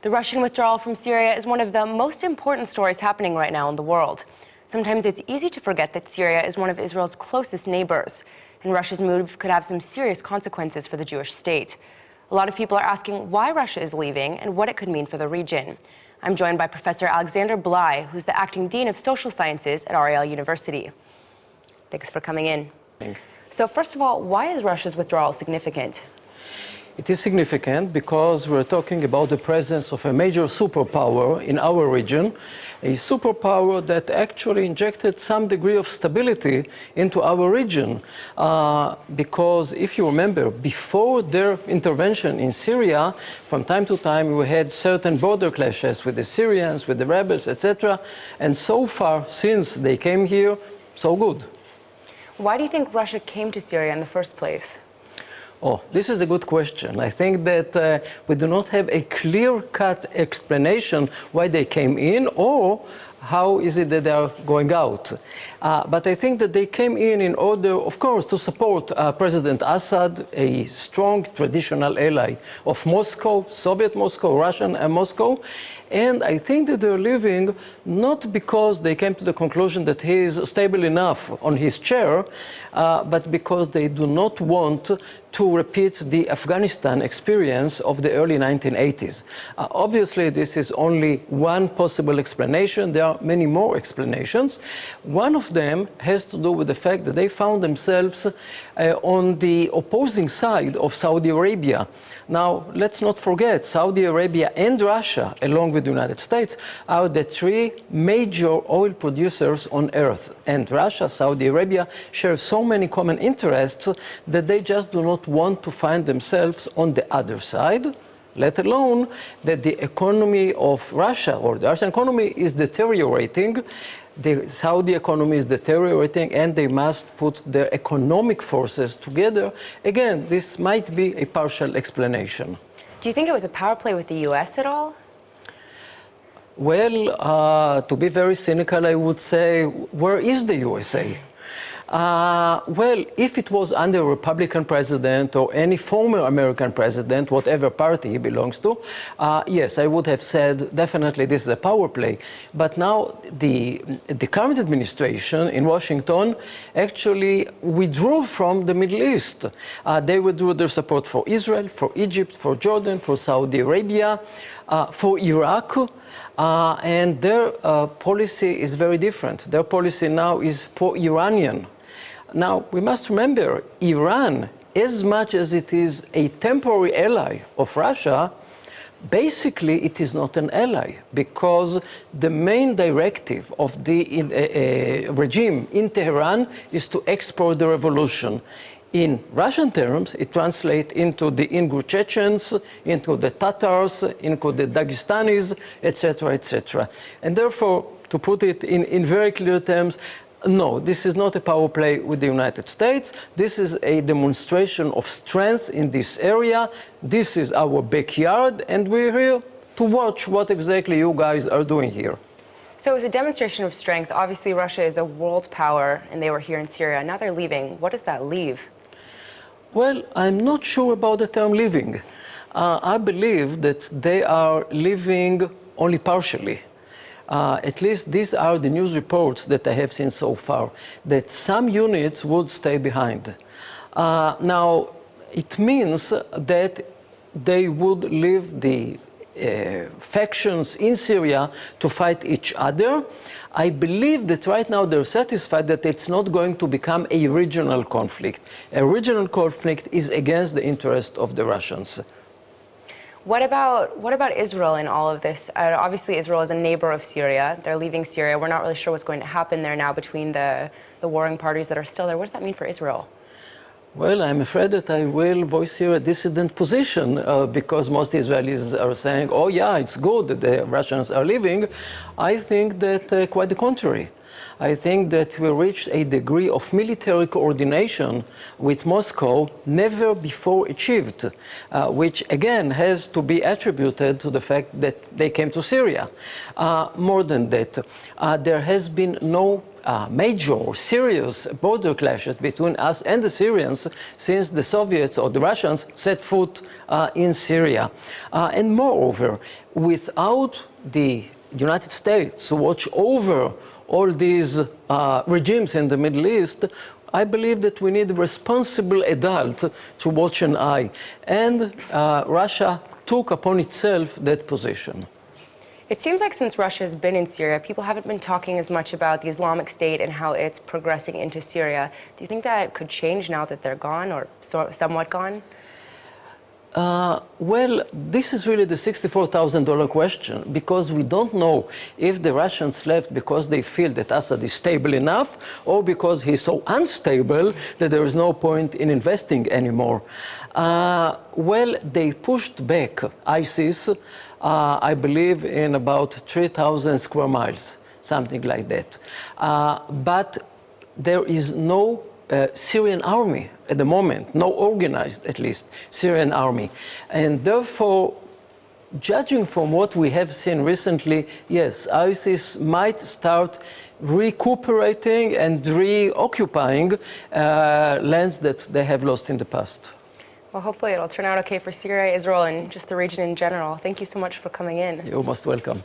The Russian withdrawal from Syria is one of the most important stories happening right now in the world. Sometimes it's easy to forget that Syria is one of Israel's closest neighbors, and Russia's move could have some serious consequences for the Jewish state. A lot of people are asking why Russia is leaving and what it could mean for the region. I'm joined by Professor Alexander Bligh, who's the acting dean of social sciences at Ariel University. Thanks for coming in. Thank you. So first of all, why is Russia's withdrawal significant? It is significant because we're talking about the presence of a major superpower in our region, a superpower that actually injected some degree of stability into our region. Because if you remember, before their intervention in Syria, from time to time we had certain border clashes with the Syrians, with the rebels, etc. And so far, since they came here, so good. Why do you think Russia came to Syria in the first place? Oh, this is a good question. I think that we do not have a clear-cut explanation why they came in or how is it that they are going out. But I think that they came in order, of course, to support President Assad, a strong traditional ally of Moscow, Soviet Moscow, Russian Moscow. And I think that they're leaving not because they came to the conclusion that he is stable enough on his chair, but because they do not want to repeat the Afghanistan experience of the early 1980s. Obviously, this is only one possible explanation. There are many more explanations. One of them has to do with the fact that they found themselves on the opposing side of Saudi Arabia. Now, let's not forget, Saudi Arabia and Russia, along with the United States, are the three major oil producers on earth. And Russia, Saudi Arabia share so many common interests that they just do not want to find themselves on the other side, let alone that the economy of Russia or the Russian economy is deteriorating. The Saudi economy is deteriorating and they must put their economic forces together. Again, this might be a partial explanation. Do you think it was a power play with the U.S. at all? Well, to be very cynical, I would say, where is the USA? Well, if it was under a Republican president or any former American president, whatever party he belongs to, yes, I would have said definitely this is a power play. But now the current administration in Washington actually withdrew from the Middle East. They withdrew their support for Israel, for Egypt, for Jordan, for Saudi Arabia, for Iraq. And their policy is very different. Their policy now is pro-Iranian. Now, we must remember, Iran, as much as it is a temporary ally of Russia, basically it is not an ally because the main directive of the regime in Tehran is to export the revolution. In Russian terms, it translates into the Ingush Chechens, into the Tatars, into the Dagestanis, etc., etc. And therefore, to put it in very clear terms, no, this is not a power play with the United States. This is a demonstration of strength in this area. This is our backyard, and we're here to watch what exactly you guys are doing here. So it was a demonstration of strength. Obviously, Russia is a world power, and they were here in Syria. Now they're leaving. What does that leave? Well, I'm not sure about the term leaving. I believe that they are leaving only partially. At least these are the news reports that I have seen so far, that some units would stay behind. Now, it means that they would leave the factions in Syria to fight each other. I believe that right now they're satisfied that it's not going to become a regional conflict. A regional conflict is against the interest of the Russians. What about Israel in all of this? Obviously, Israel is a neighbor of Syria. They're leaving Syria. We're not really sure what's going to happen there now between the warring parties that are still there. What does that mean for Israel? Well, I'm afraid that I will voice here a dissident position because most Israelis are saying, oh yeah, it's good that the Russians are leaving. I think that quite the contrary. I think that we reached a degree of military coordination with Moscow never before achieved, which again has to be attributed to the fact that they came to Syria. More than that, there has been no major, serious border clashes between us and the Syrians since the Soviets or the Russians set foot in Syria. And moreover, without the United States to watch over all these regimes in the Middle East, I believe that we need a responsible adult to watch an eye. And Russia took upon itself that position. It seems like since Russia has been in Syria, people haven't been talking as much about the Islamic State and how it's progressing into Syria. Do you think that could change now that they're gone or somewhat gone? Well, this is really the $64,000 question, because we don't know if the Russians left because they feel that Assad is stable enough or because he's so unstable that there is no point in investing anymore. Well, they pushed back ISIS, I believe, in about 3,000 square miles, something like that. But there is no Syrian army at the moment, no organized, at least, Syrian army. And therefore, judging from what we have seen recently, yes, ISIS might start recuperating and reoccupying lands that they have lost in the past. Well, hopefully it'll turn out okay for Syria, Israel, and just the region in general. Thank you so much for coming in. You're most welcome.